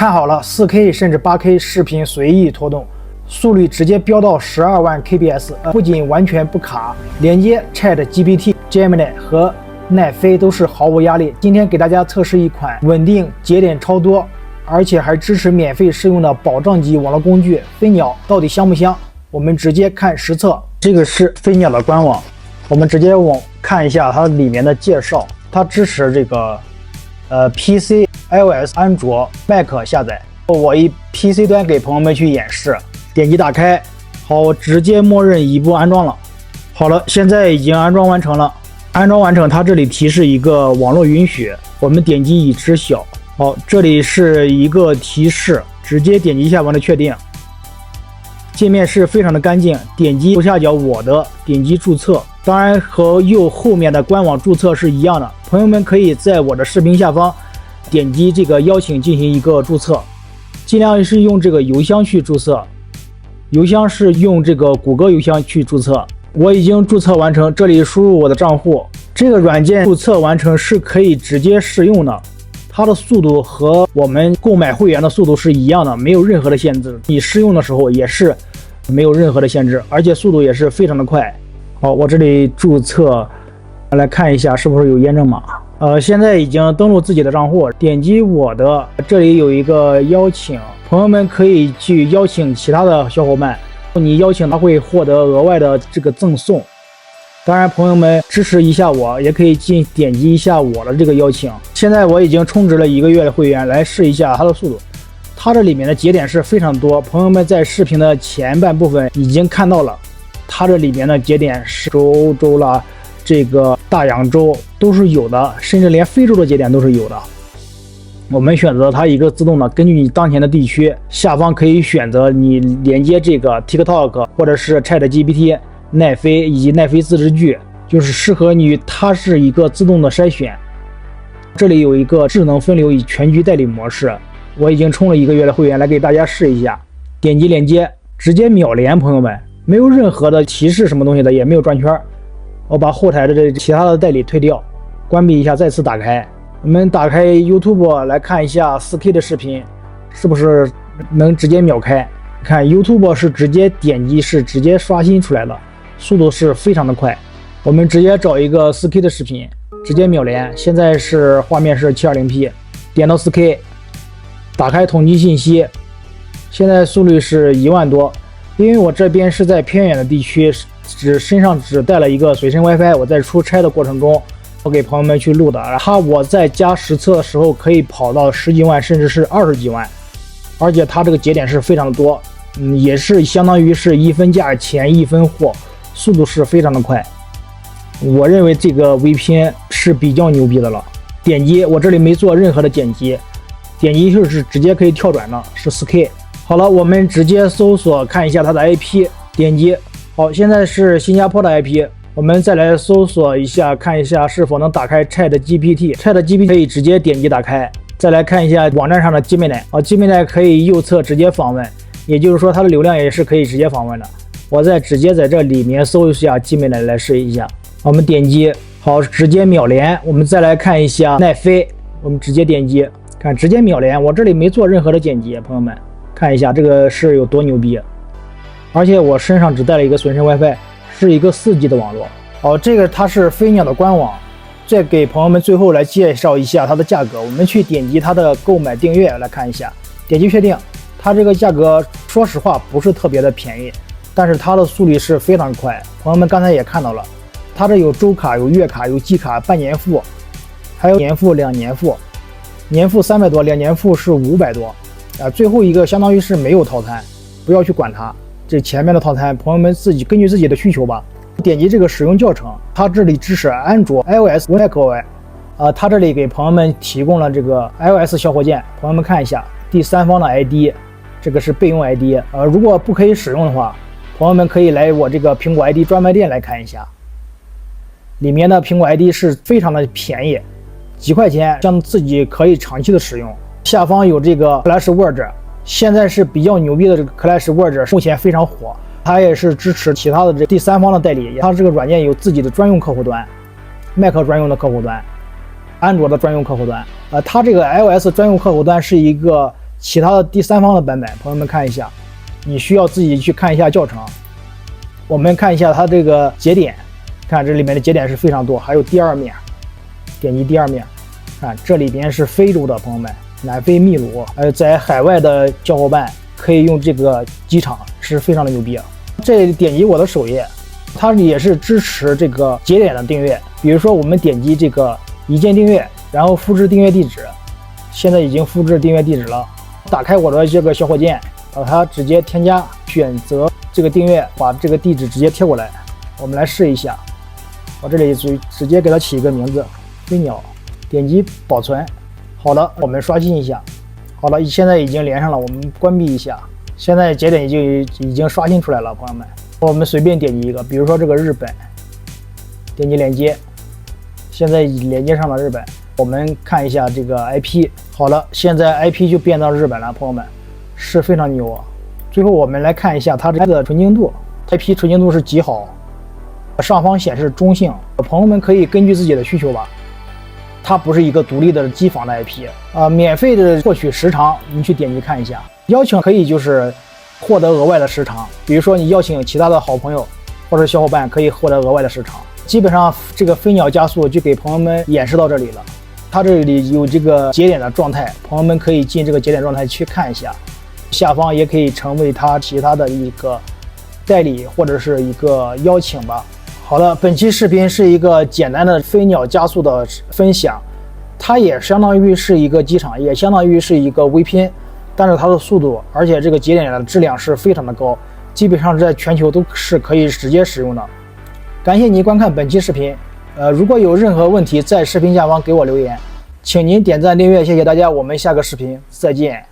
看好了 4K 甚至 8K 视频随意拖动，速率直接飙到12万 kbps，不仅完全不卡，连接 ChatGPT、Gemini 和奈飞都是毫无压力。今天给大家测试一款稳定、节点超多，而且还支持免费试用的保障级网络工具飞鸟，到底香不香？我们直接看实测。这个是飞鸟的官网，我们直接看一下它里面的介绍。它支持这个PC、iOS、安卓、Mac 下载。我以 PC 端给朋友们去演示，点击打开，好，直接默认一步安装了。好了，现在已经安装完成了。安装完成，它这里提示一个网络允许，我们点击已知晓。好，这里是一个提示，直接点击一下完了确定。界面是非常的干净，点击右下角我的，点击注册。当然和后面的官网注册是一样的，朋友们可以在我的视频下方点击这个邀请进行一个注册，尽量是用这个邮箱去注册，邮箱是用这个谷歌邮箱去注册。我已经注册完成，这里输入我的账户。这个软件注册完成是可以直接试用的，它的速度和我们购买会员的速度是一样的，没有任何的限制。你试用的时候也是没有任何的限制，而且速度也是非常的快。好，我这里注册，来看一下是不是有验证码。现在已经登录自己的账户，点击我的，这里有一个邀请，朋友们可以去邀请其他的小伙伴，你邀请他会获得额外的这个赠送。当然，朋友们支持一下我，也可以点击一下我的这个邀请。现在我已经充值了1个月的会员，来试一下它的速度。它这里面的节点是非常多，朋友们在视频的前半部分已经看到了，它这里面的节点是欧洲啦，这个大洋洲都是有的，甚至连非洲的节点都是有的。我们选择它一个自动的，根据你当前的地区，下方可以选择你连接这个 TikTok 或者是 ChatGPT、奈飞以及奈飞自制剧，就是适合你，它是一个自动的筛选。这里有一个智能分流与全局代理模式，我已经充了1个月的会员，来给大家试一下。点击连接，直接秒连，朋友们没有任何的提示什么东西的，也没有转圈。我把后台的这其他的代理退掉，关闭一下，再次打开。我们打开 YouTube 来看一下 4K 的视频，是不是能直接秒开？看 YouTube 是直接点击，是直接刷新出来的，速度是非常的快。我们直接找一个 4K 的视频，直接秒连。现在是画面是 720P， 点到 4K， 打开统计信息，现在速率是1万多。因为我这边是在偏远的地区，身上只带了一个随身 WiFi， 我在出差的过程中我给朋友们去录的。我在家实测的时候可以跑到10几万甚至是20几万，而且它这个节点是非常的多，也是相当于是1分价钱1分货，速度是非常的快。我认为这个 VPN 是比较牛逼的了。点击，我这里没做任何的剪辑，点击就是直接可以跳转的，是 4K。好了，我们直接搜索看一下它的 IP， 点击。好，现在是新加坡的 IP， 我们再来搜索一下，看一下是否能打开 ChatGPT。ChatGPT 可以直接点击打开。再来看一下网站上的 Gemini，Gemini 可以右侧直接访问，也就是说它的流量也是可以直接访问的。我直接在这里面搜一下 Gemini 来试一下。我们点击，好，直接秒连。我们再来看一下奈飞，我们直接点击，看直接秒连。我这里没做任何的剪辑，朋友们看一下这个是有多牛逼。而且我身上只带了一个随身 WiFi， 是一个4G 的网络。好，这个它是飞鸟的官网。再给朋友们最后来介绍一下它的价格，我们去点击它的购买订阅来看一下，点击确定。它这个价格说实话不是特别的便宜，但是它的速率是非常快。朋友们刚才也看到了，它这有周卡、有月卡、有季卡、半年付，还有年付、2年付，年付300多，2年付是500多。最后一个相当于是没有套餐，不要去管它。这前面的套餐，朋友们自己根据自己的需求吧。点击这个使用教程，它这里支持安卓、iOS、macOS，它这里给朋友们提供了这个 iOS 小火箭，朋友们看一下第三方的 ID， 这个是备用 ID，如果不可以使用的话，朋友们可以来我这个苹果 ID 专卖店来看一下，里面的苹果 ID 是非常的便宜，几块钱，像自己可以长期的使用。下方有这个 Flash Word， 现在是比较牛逼的这个 Flash Word， 目前非常火。它也是支持其他的这第三方的代理，它这个软件有自己的专用客户端 ，Mac 专用的客户端，安卓的专用客户端。它这个 iOS 专用客户端是一个其他的第三方的版本，朋友们看一下，你需要自己去看一下教程。我们看一下它这个节点，看这里面的节点是非常多，还有第二面，点击第二面，看这里边是非洲的朋友们，南非秘鲁，在海外的小伙伴可以用这个机场，是非常的牛逼啊。这点击我的首页，它也是支持这个节点的订阅，比如说我们点击这个一键订阅，然后复制订阅地址，现在已经复制订阅地址了。打开我的这个小火箭，把它直接添加，选择这个订阅，把这个地址直接贴过来。我们来试一下，我这里直接给它起一个名字，飞鸟，点击保存。好的，我们刷新一下。好了，现在已经连上了，我们关闭一下。现在节点已经刷新出来了，朋友们。我们随便点击一个，比如说这个日本，点击连接，现在已连接上了日本。我们看一下这个 IP， 好了，现在 IP 就变到日本了，朋友们，是非常牛啊。最后我们来看一下它这个纯净度 ，IP 纯净度是极好，上方显示中性，朋友们可以根据自己的需求吧。它不是一个独立的机房的 IP，免费的获取时长，你去点击看一下。邀请可以就是获得额外的时长，比如说你邀请其他的好朋友或者小伙伴，可以获得额外的时长。基本上这个飞鸟加速就给朋友们演示到这里了。它这里有这个节点的状态，朋友们可以进这个节点状态去看一下。下方也可以成为它其他的一个代理或者是一个邀请吧。好了，本期视频是一个简单的飞鸟加速的分享，它也相当于是一个机场，也相当于是一个 VPN， 但是它的速度，而且这个节点的质量是非常的高，基本上在全球都是可以直接使用的。感谢您观看本期视频，如果有任何问题，在视频下方给我留言，请您点赞订阅，谢谢大家，我们下个视频再见。